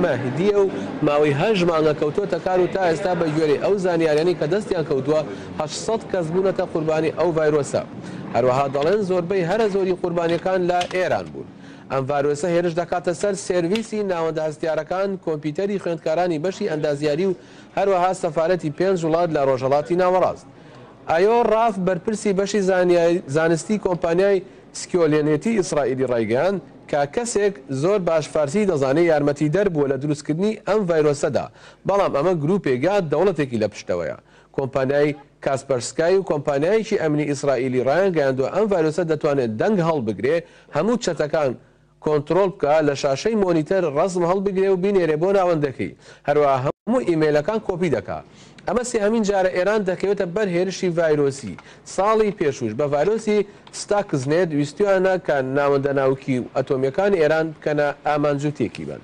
ماهدیە و ماوەی 8 مانگە کەوتووەتە کار و تا ئێستا بە گوێرەی ئەو زانیاریانی کە دەستیان کەوتووە 800 کەس بوونەتە قوربانی ئەو ڤایرۆسە. هەروەها دەڵێن زۆربەی هەرە زۆری قوربانیەکان لە ئێران بوون. ئەم ڤایرۆسە هێرش دەکاتە سەر سێرویسی ناوەندە هەستیارەکان، کۆمپیوتەری خوێندکارانی بەشی ئەندازیاری و هەروەها سەفارەتی 5 وڵات لە ڕۆژهەڵاتی ناوەڕاست. ئایۆ ڕاف بەرپرسی بەشی زانستی کۆمپانیای سکیۆلێنێتی ئیسرائیلی ڕایگەیاند کە کەسێک زۆر باش فارسی دەزانێت یارمەتی دەربووە لە دروستکردنی ئەم ڤایرۆسەدا، بەڵام ئەمە گروپێکە دەوڵەتێکی لە پشتەوەیە. کۆمپانیای کاسپەرسکای و کۆمپانیایکی ئەمنی ئیسرائیلی ڕایانگەیاندووە ئەم ڤایرۆسە دەتوانێت دەنگ هەڵبگرێ، هەموو چەتەکان کۆنتڕۆڵ بکە، لە شاشەی مۆنیتەر ڕەزم هەڵبگرێ و بینێرێ بۆ ناوەندەکەی، هەروەها هەموو ئیمێلەکان کۆپی دەکات. ئەمە سێهەمین جارە ئێران دەکەوێتە بەر هێرشی ڤایرۆسی. ساڵی پێشوش بە ڤایرۆسی ستاکزنێت ویستیانە کە ناوەندە ناوکی ئەتۆمیەکان ئێران بکەنە ئامانجوتێکی بن.